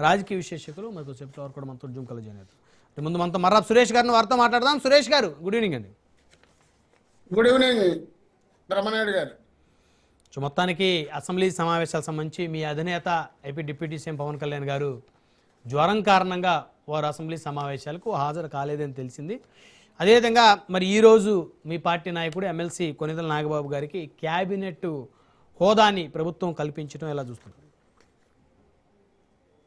రాజకీయ విశ్లేషకులు మనకు చెప్పేవారు కూడా మనతో జూమ్ కాల్ జాయిన్ అవుతారు. ముందు మనతో మర్రాబ్ సురేష్ గారిని వారితో మాట్లాడదాం. సురేష్ గారు, గుడ్ ఈవినింగ్ అండి. Good evening Brahmanaidu garu. So మొత్తానికి అసెంబ్లీ సమావేశాలకు సంబంధించి మీ అధినేత AP deputy CM Pawan Kalyan garu జ్వరం కారణంగా వారు అసెంబ్లీ సమావేశాలకు హాజరు కాలేదని తెలిసింది. అదేవిధంగా మరి ఈరోజు మీ పార్టీ నాయకుడు ఎమ్మెల్సీ కొనిదెల నాగబాబు గారికి క్యాబినెట్ హోదాని ప్రభుత్వం కల్పించడం ఎలా చూస్తున్నారు?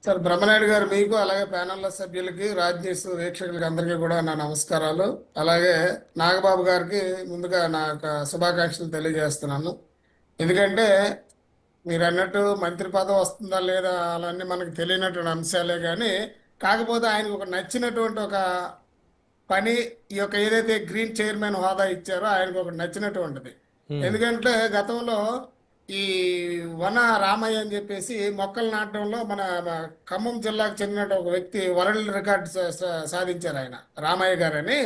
సార్, బ్రహ్మనాయుడు గారు, మీకు అలాగే ప్యానెల్ సభ్యులకి, రాజ్ న్యూస్ వీక్షకులకి అందరికీ కూడా నా నమస్కారాలు. అలాగే నాగబాబు గారికి ముందుగా నా యొక్క శుభాకాంక్షలు తెలియజేస్తున్నాను. ఎందుకంటే మీరు అన్నట్టు మంత్రి పదవి వస్తుందా లేదా అలాన్నీ మనకు తెలియనటువంటి అంశాలే, కానీ కాకపోతే ఆయనకు ఒక నచ్చినటువంటి ఒక పని, ఈ యొక్క ఏదైతే గ్రీన్ చైర్మన్ హోదా ఇచ్చారో ఆయనకు ఒక నచ్చినటువంటిది. ఎందుకంటే గతంలో ఈ వన రామయ్య అని చెప్పేసి మొక్కలు నాటడంలో మన ఖమ్మం జిల్లాకు చెందిన ఒక వ్యక్తి వరల్డ్ రికార్డ్ సాధించారు ఆయన, రామయ్య గారని.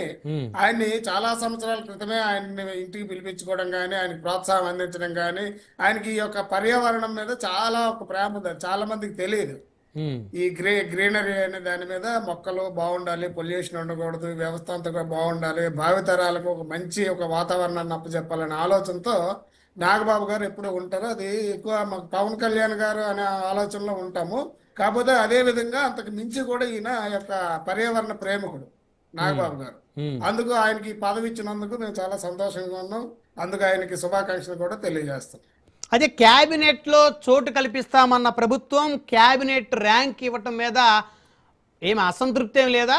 ఆయన్ని చాలా సంవత్సరాల క్రితమే ఆయన్ని ఇంటికి పిలిపించుకోవడం కానీ, ఆయనకి ప్రోత్సాహం అందించడం కానీ, ఆయనకి ఈ యొక్క పర్యావరణం మీద చాలా ఒక ప్రేమ ఉంది, చాలా మందికి తెలియదు. ఈ గ్రీనరీ అనే దాని మీద మొక్కలు బాగుండాలి, పొల్యూషన్ ఉండకూడదు, వ్యవస్థ అంతా బాగుండాలి, భావితరాలకు ఒక మంచి ఒక వాతావరణాన్ని అప్పచెప్పాలనే ఆలోచనతో నాగబాబు గారు ఎప్పుడు ఉంటారో, అది ఎక్కువ మాకు పవన్ కళ్యాణ్ గారు అనే ఆలోచనలో ఉంటాము. కాకపోతే అదే విధంగా అంతకు మించి కూడా ఈయన యొక్క పర్యావరణ ప్రేమికుడు నాగబాబు గారు. అందుకు ఆయనకి పదవి ఇచ్చినందుకు మేము చాలా సంతోషంగా ఉన్నాం. అందుకు ఆయనకి శుభాకాంక్షలు కూడా తెలియజేస్తాం. అదే క్యాబినెట్లో చోటు కల్పిస్తామన్న ప్రభుత్వం క్యాబినెట్ ర్యాంక్ ఇవ్వటం మీద ఏమి అసంతృప్తి ఏం లేదా?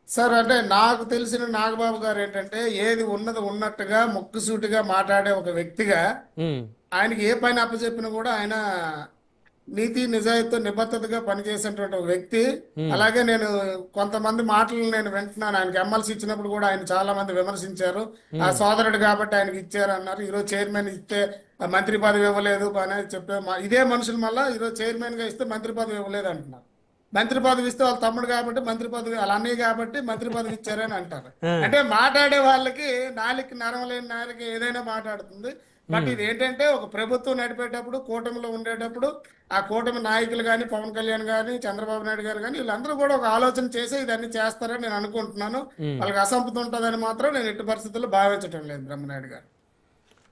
సార్, అంటే నాకు తెలిసిన నాగబాబు గారు ఏంటంటే ఏది ఉన్నది ఉన్నట్టుగా ముక్కుసూటిగా మాట్లాడే ఒక వ్యక్తిగా, ఆయనకి ఏ పని అప్పచెప్పినా కూడా ఆయన నీతి నిజాయితీతో నిబద్ధతగా పనిచేసేటువంటి ఒక వ్యక్తి. అలాగే నేను కొంతమంది మాటలు నేను వింటున్నాను. ఆయనకి ఎమ్మెల్సీ ఇచ్చినప్పుడు కూడా ఆయన చాలా మంది విమర్శించారు. ఆ సోదరుడు కాబట్టి ఆయనకి ఇచ్చారు అన్నారు. ఈరోజు చైర్మన్ ఇస్తే మంత్రి పదవి ఇవ్వలేదు అనేది చెప్పే ఇదే మనుషులు మళ్ళీ ఈరోజు చైర్మన్ గా ఇస్తే మంత్రి పదవి ఇవ్వలేదు అంటున్నారు. మంత్రి పదవి ఇస్తే వాళ్ళ తమ్ముడు కాబట్టి మంత్రి పదవి, వాళ్ళ అన్నయ్య కాబట్టి మంత్రి పదవి ఇచ్చారని అంటారు. అంటే మాట్లాడే వాళ్ళకి నాలుగు నరం లేని నాలుగు ఏదైనా మాట్లాడుతుంది. బట్ ఇది ఏంటంటే ఒక ప్రభుత్వం నడిపేటప్పుడు, కూటమిలో ఉండేటప్పుడు ఆ కూటమి నాయకులు కానీ, పవన్ కళ్యాణ్ కానీ, చంద్రబాబు నాయుడు గారు కానీ, వీళ్ళందరూ కూడా ఒక ఆలోచన చేసి ఇదన్నీ చేస్తారని నేను అనుకుంటున్నాను. వాళ్ళకి అసంపతి ఉంటుందని మాత్రం నేను ఎట్టి పరిస్థితుల్లో భావించడం లేదు. బ్రహ్మనాయుడు గారు,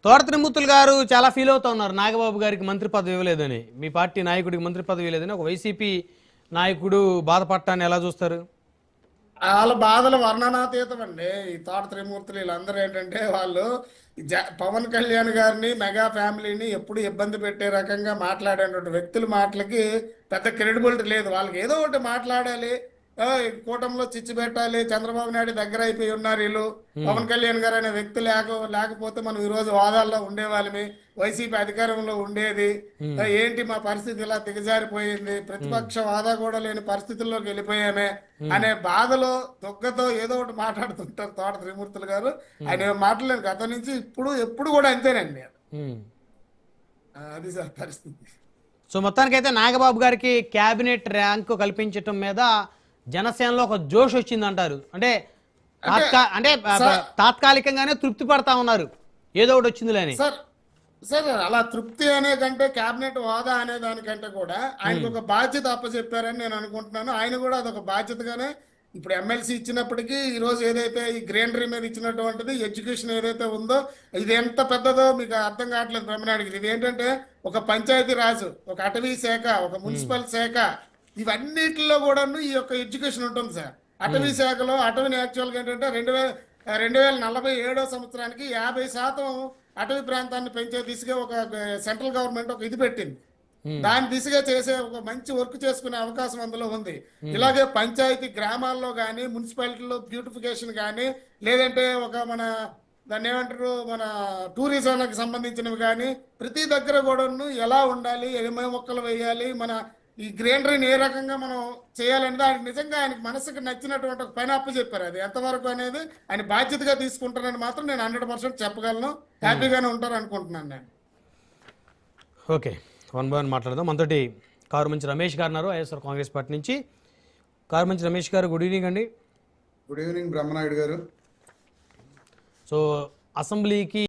తోట త్రిమూర్తులు గారు చాలా ఫీల్ అవుతా ఉన్నారు నాగబాబు గారికి మంత్రి పదవి ఇవ్వలేదని, మీ పార్టీ నాయకుడికి మంత్రి పదవి ఇవ్వలేదని. ఒక వైసీపీ నాయకుడు బాధపడటాన్ని ఎలా చూస్తారు? వాళ్ళ బాధలు వర్ణనాతీతం అండి. ఈ తోట త్రిమూర్తులు వీళ్ళందరూ ఏంటంటే వాళ్ళు పవన్ కళ్యాణ్ గారిని, మెగా ఫ్యామిలీని ఎప్పుడు ఇబ్బంది పెట్టే రకంగా మాట్లాడేటువంటి వ్యక్తుల మాటలకి పెద్ద క్రెడిబిలిటీ లేదు. వాళ్ళకి ఏదో ఒకటి మాట్లాడాలి, కూటమిలో చిచ్చు పెట్టాలి, చంద్రబాబు నాయుడు దగ్గర అయిపోయి ఉన్నారు వీళ్ళు, పవన్ కళ్యాణ్ గారు అనే వ్యక్తి లేకపోతే మనం ఈ రోజు హోదాల్లో ఉండేవాళ్ళమి, వైసీపీ అధికారంలో ఉండేది, ఏంటి మా పరిస్థితి ఇలా దిగజారిపోయింది, ప్రతిపక్ష హోదా కూడా లేని పరిస్థితుల్లోకి వెళ్ళిపోయామే అనే బాధలో దుఃఖతో ఏదో ఒకటి మాట్లాడుతుంటారు తోట త్రిమూర్తులు గారు. ఆయన మాట్లాడలేను గతం నుంచి ఎప్పుడు కూడా అంతేనండి. అది సార్ పరిస్థితి. సో మొత్తానికైతే నాగబాబు గారికి క్యాబినెట్ ర్యాంకు కల్పించటం మీద జనసేనలో ఒక జోష్ వచ్చిందంటారు. అంటే తాత్కాలికంగానే తృప్తి పడతా ఉన్నారు, ఏదో ఒకటి వచ్చిందిలేని. సార్, అలా తృప్తి అనే కంటే క్యాబినెట్ హోదా అనే దానికంటే కూడా ఆయనకు ఒక బాధ్యత అప్పచెప్పారని నేను అనుకుంటున్నాను. ఆయన కూడా అదొక బాధ్యతగానే ఇప్పుడు ఎమ్మెల్సీ ఇచ్చినప్పటికీ ఈ రోజు ఏదైతే ఈ గ్రీనరీ మీద ఇచ్చినటువంటిది, ఎడ్యుకేషన్ ఏదైతే ఉందో ఇది ఎంత పెద్దదో మీకు అర్థం కావట్లేదు బ్రహ్మనాయుడికి. ఇది ఏంటంటే ఒక పంచాయతీ రాజు, ఒక అటవీ శాఖ, ఒక మున్సిపల్ శాఖ, ఇవన్నిటిలో కూడా ఈ యొక్క ఎడ్యుకేషన్ ఉంటుంది సార్. అటవీ శాఖలో అటవీని యాక్చువల్గా ఏంటంటే 2047 సంవత్సరానికి 50% అటవీ ప్రాంతాన్ని పెంచే దిశగా ఒక సెంట్రల్ గవర్నమెంట్ ఒక ఇది పెట్టింది. దాని దిశగా చేసే ఒక మంచి వర్క్ చేసుకునే అవకాశం అందులో ఉంది. ఇలాగే పంచాయతీ గ్రామాల్లో కానీ, మున్సిపాలిటీలో బ్యూటిఫికేషన్ కానీ, లేదంటే ఒక మన దాన్ని ఏమంటారు, మన టూరిజంకి సంబంధించినవి కానీ, ప్రతి దగ్గర కూడా ఎలా ఉండాలి, ఏమేమి మొక్కలు వేయాలి, మన ఈ గ్రీనరీని ఏ రకంగా మనం చేయాలనేది ఆయన నిజంగా ఆయనకు మనసుకు నచ్చినటువంటి ఒక పని అప్పచెప్పారు. అది ఎంతవరకు అనేది ఆయన బాధ్యతగా తీసుకుంటారని మాత్రం నేను 100% చెప్పగలను. హ్యాపీగానే ఉంటారు అనుకుంటున్నాను నేను. ఓకే, వన్ బై వన్ మాట్లాడదాం. మనతోటి కారుమంచి రమేష్ గారు ఉన్నారు, వైఎస్ఆర్ కాంగ్రెస్ పార్టీ నుంచి. కారుమంచి రమేష్ గారు, గుడ్ ఈవినింగ్ అండి. Good evening Brahmanaidu garu. So అసెంబ్లీకి